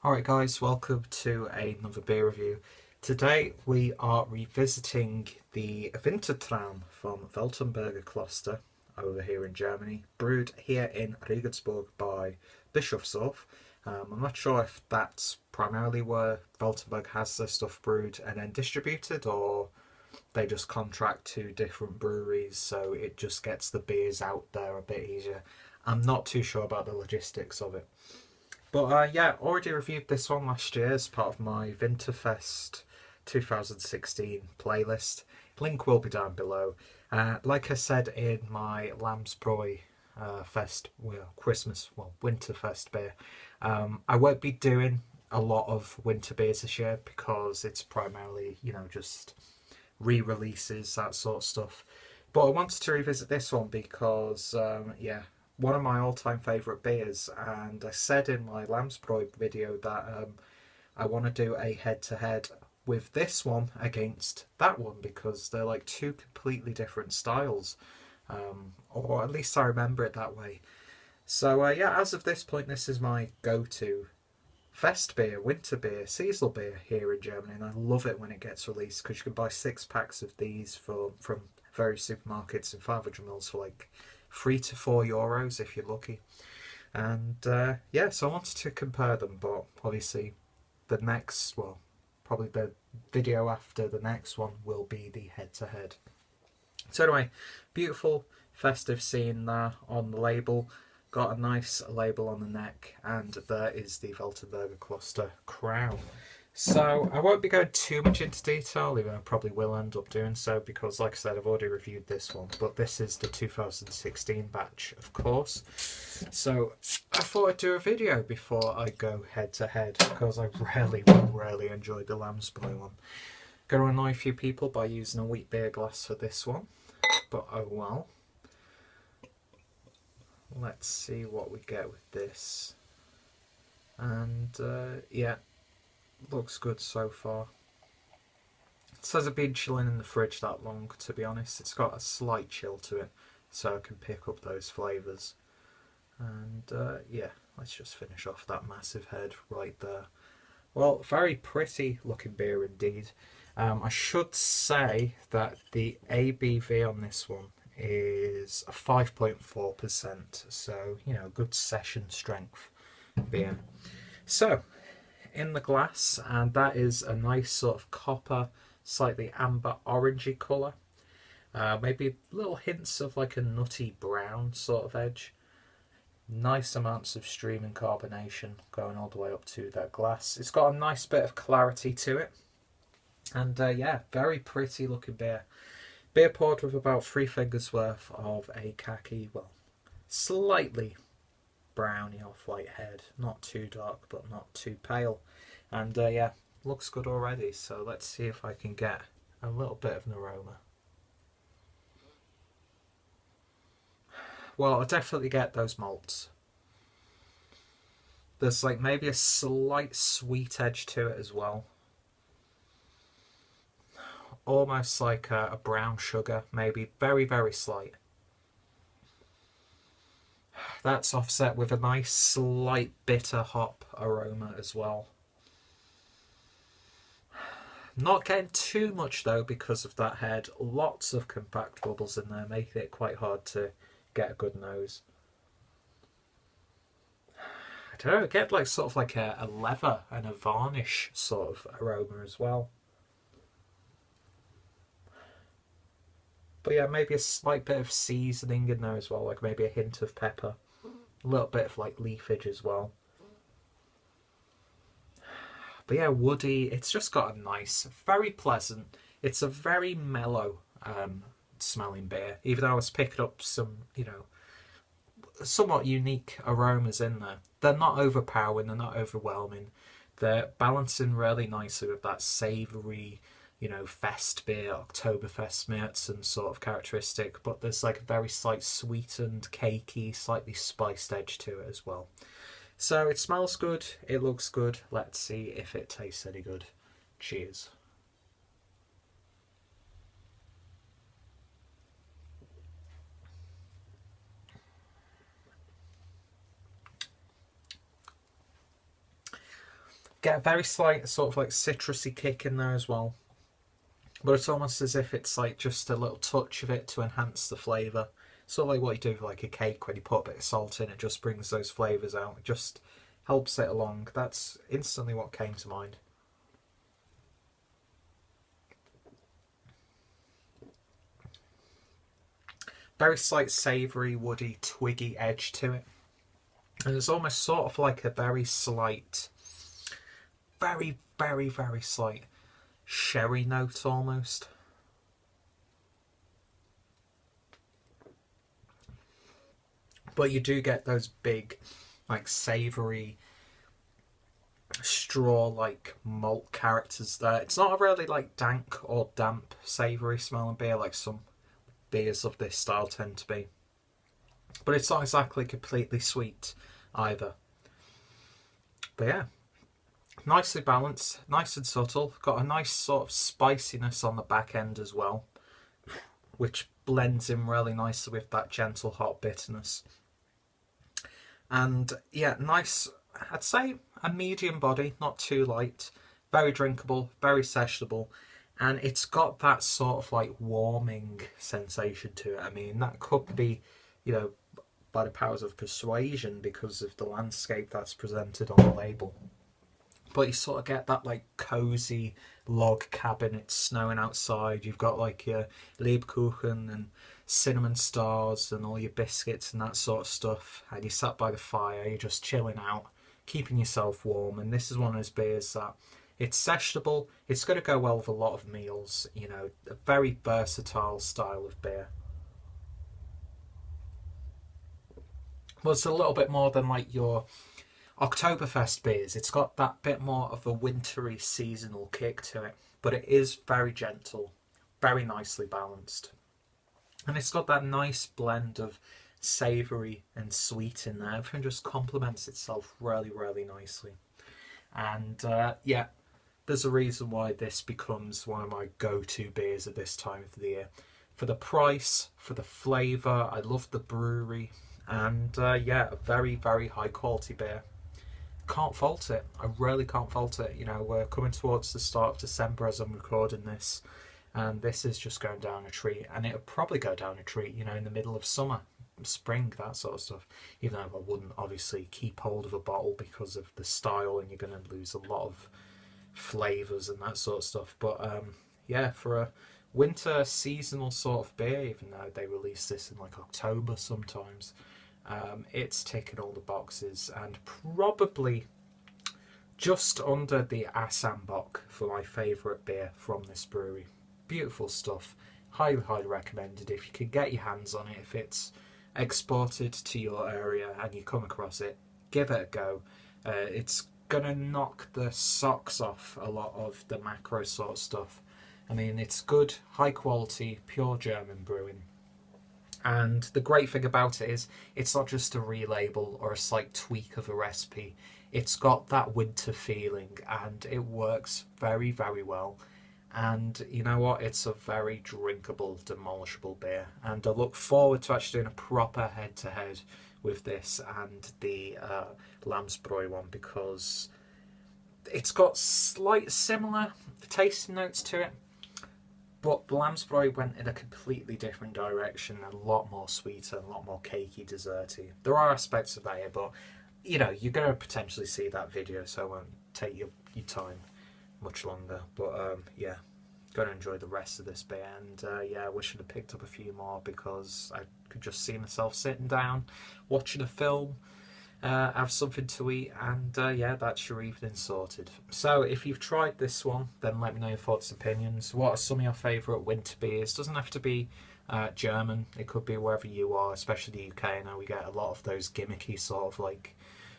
Alright guys, welcome to another beer review. Today we are revisiting the Winter-Traum from Weltenburger Kloster over here in Germany, brewed here in Regensburg by Bischofshof. I'm not sure if that's primarily where Weltenburg has their stuff brewed and then distributed, or they just contract to different breweries so it just gets the beers out there a bit easier. I'm not too sure about the logistics of it. But yeah, already reviewed this one last year as part of my Winterfest 2016 playlist. Link will be down below. Like I said in my Lambsbräu Winterfest beer, I won't be doing a lot of winter beers this year because it's primarily, just re-releases, that sort of stuff. But I wanted to revisit this one because, yeah, one of my all-time favourite beers, and I said in my Lambsbräu video that I want to do a head-to-head with this one against that one because they're like two completely different styles, or at least I remember it that way. So yeah, as of this point, this is my go-to fest beer, winter beer, seasonal beer here in Germany, and I love it when it gets released because you can buy 6 packs of these from various supermarkets in 500 ml for like €3 to €4 if you're lucky. And yeah, so I wanted to compare them, but obviously the next, well, probably the video after the next one will be the head-to-head. So anyway, beautiful festive scene there on the label. Got a nice label on the neck, and there is the Weltenburger Kloster crown. So I won't be going too much into detail, even I probably will end up doing so because, like I said, I've already reviewed this one, but this is the 2016 batch, of course. So I thought I'd do a video before I go head to head because I really enjoyed the Lambsbräu one. Going to annoy a few people by using a wheat beer glass for this one, but oh well. Let's see what we get with this. And yeah, looks good so far. It says it's been chilling in the fridge that long, to be honest. It's got a slight chill to it, so I can pick up those flavours. And yeah, let's just finish off that massive head right there. Well, very pretty looking beer indeed. I should say that the ABV on this one is a 5.4%, so good session strength beer. So in the glass, and that is a nice sort of copper, slightly amber orangey colour, maybe little hints of like a nutty brown sort of edge. Nice amounts of streaming carbonation going all the way up to that glass. It's got a nice bit of clarity to it, and yeah, very pretty looking beer. Beer poured with about 3 fingers worth of a khaki, well, slightly browny off-white head. Not too dark, but not too pale. And yeah, looks good already. So let's see if I can get a little bit of an aroma. Well, I definitely get those malts. There's like maybe a slight sweet edge to it as well. Almost like a brown sugar, maybe very slight. That's offset with a nice slight bitter hop aroma as well. Not getting too much though because of that head. Lots of compact bubbles in there, making it quite hard to get a good nose. I don't know, I get like sort of like a leather and a varnish sort of aroma as well. But yeah, maybe a slight bit of seasoning in there as well, like maybe a hint of pepper. A little bit of like leafage as well. But yeah, woody. It's just got a nice, very pleasant. It's a very mellow smelling beer. Even though I was picking up some, somewhat unique aromas in there. They're not overpowering. They're not overwhelming. They're balancing really nicely with that savoury, fest beer, Oktoberfest Märzen sort of characteristic, but there's like a very slight sweetened, cakey, slightly spiced edge to it as well. So it smells good, it looks good. Let's see if it tastes any good. Cheers. Get a very slight sort of like citrusy kick in there as well. But it's almost as if it's like just a little touch of it to enhance the flavour. Sort of like what you do with like a cake when you put a bit of salt in, it just brings those flavours out. It just helps it along. That's instantly what came to mind. Very slight savoury, woody, twiggy edge to it. And it's almost sort of like a very slight, very, very, very slight sherry note almost. But you do get those big, like savoury, straw-like malt characters there. It's not a really like dank or damp savoury smelling beer like some beers of this style tend to be. But it's not exactly completely sweet either. But yeah, nicely balanced, nice and subtle. Got a nice sort of spiciness on the back end as well, which blends in really nicely with that gentle hot bitterness. And yeah, nice, I'd say a medium body, not too light. Very drinkable, very sessionable. And it's got that sort of like warming sensation to it. I mean, that could be, you know, by the powers of persuasion because of the landscape that's presented on the label. But you sort of get that like cozy log cabin. It's snowing outside. You've got like your Lebkuchen and cinnamon stars and all your biscuits and that sort of stuff. And you sat by the fire. You're just chilling out, keeping yourself warm. And this is one of those beers that it's sessionable. It's going to go well with a lot of meals. You know, a very versatile style of beer. Well, it's a little bit more than like your Oktoberfest beers. It's got that bit more of a wintry seasonal kick to it, but it is very gentle, very nicely balanced. And it's got that nice blend of savoury and sweet in there. Everything just complements itself really, really nicely. And yeah, there's a reason why this becomes one of my go-to beers at this time of the year. For the price, for the flavour, I love the brewery, and yeah, a very, very high quality beer. Can't fault it. I really can't fault it. You know, we're coming towards the start of December as I'm recording this, and this is just going down a treat. And it'll probably go down a treat, you know, in the middle of summer, spring, that sort of stuff. Even though I wouldn't obviously keep hold of a bottle because of the style, and you're going to lose a lot of flavours and that sort of stuff. But yeah, for a winter seasonal sort of beer, even though they release this in like October sometimes, it's ticking all the boxes, and probably just under the Assam Bock for my favourite beer from this brewery. Beautiful stuff. Highly, highly recommended if you can get your hands on it. If it's exported to your area and you come across it, give it a go. It's gonna knock the socks off a lot of the macro sort of stuff. I mean, it's good, high quality, pure German brewing. And the great thing about it is it's not just a relabel or a slight tweak of a recipe. It's got that winter feeling and it works very, very well. And you know what? It's a very drinkable, demolishable beer. And I look forward to actually doing a proper head-to-head with this and the Lamsbräu one, because it's got slight similar tasting notes to it. But the Lamsbräu went in a completely different direction, a lot more sweeter, a lot more cakey, desserty. There are aspects of that here, but you know, you're going to potentially see that video, so it won't take your time much longer. But yeah, going to enjoy the rest of this beer, and yeah, I wish I'd have picked up a few more because I could just see myself sitting down, watching a film, have something to eat, and yeah, that's your evening sorted. So if you've tried this one, then let me know your thoughts and opinions. What are some of your favourite winter beers? Doesn't have to be German, it could be wherever you are, especially the UK. I know we get a lot of those gimmicky sort of like,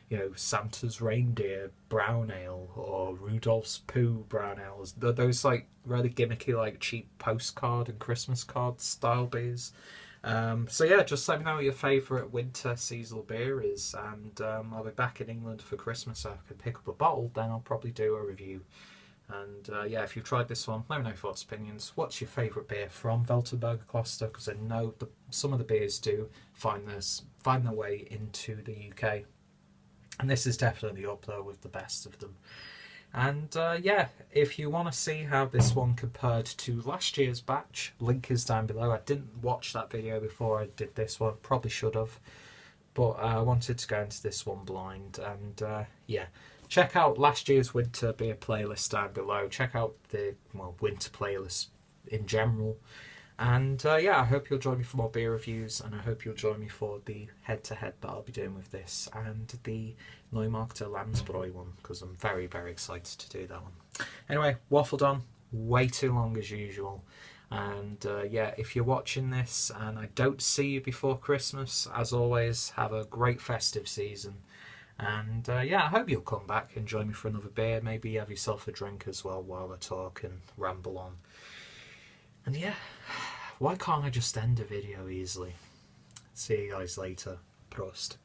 you know, Santa's Reindeer brown ale or Rudolph's Pooh brown ales. Those like really gimmicky, like cheap postcard and Christmas card style beers. So yeah, just let me know what your favourite winter seasonal beer is, and I'll be back in England for Christmas, so I can pick up a bottle, then I'll probably do a review. And yeah, if you've tried this one, let me know your thoughts, opinions. What's your favourite beer from Weltenburger Kloster? Because I know some of the beers do find their way into the UK, and this is definitely up there with the best of them. And yeah, if you want to see how this one compared to last year's batch, link is down below. I didn't watch that video before I did this one, probably should have, but I wanted to go into this one blind. And yeah, check out last year's winter beer playlist down below. Check out the winter playlist in general. And yeah, I hope you'll join me for more beer reviews, and I hope you'll join me for the head-to-head that I'll be doing with this and the Neumarkter Landsbräu one, because I'm very, very excited to do that one. Anyway, waffled on way too long as usual. And yeah, if you're watching this and I don't see you before Christmas, as always, have a great festive season. And yeah, I hope you'll come back and join me for another beer. Maybe have yourself a drink as well while I talk and ramble on. And yeah, why can't I just end a video easily? See you guys later. Prost.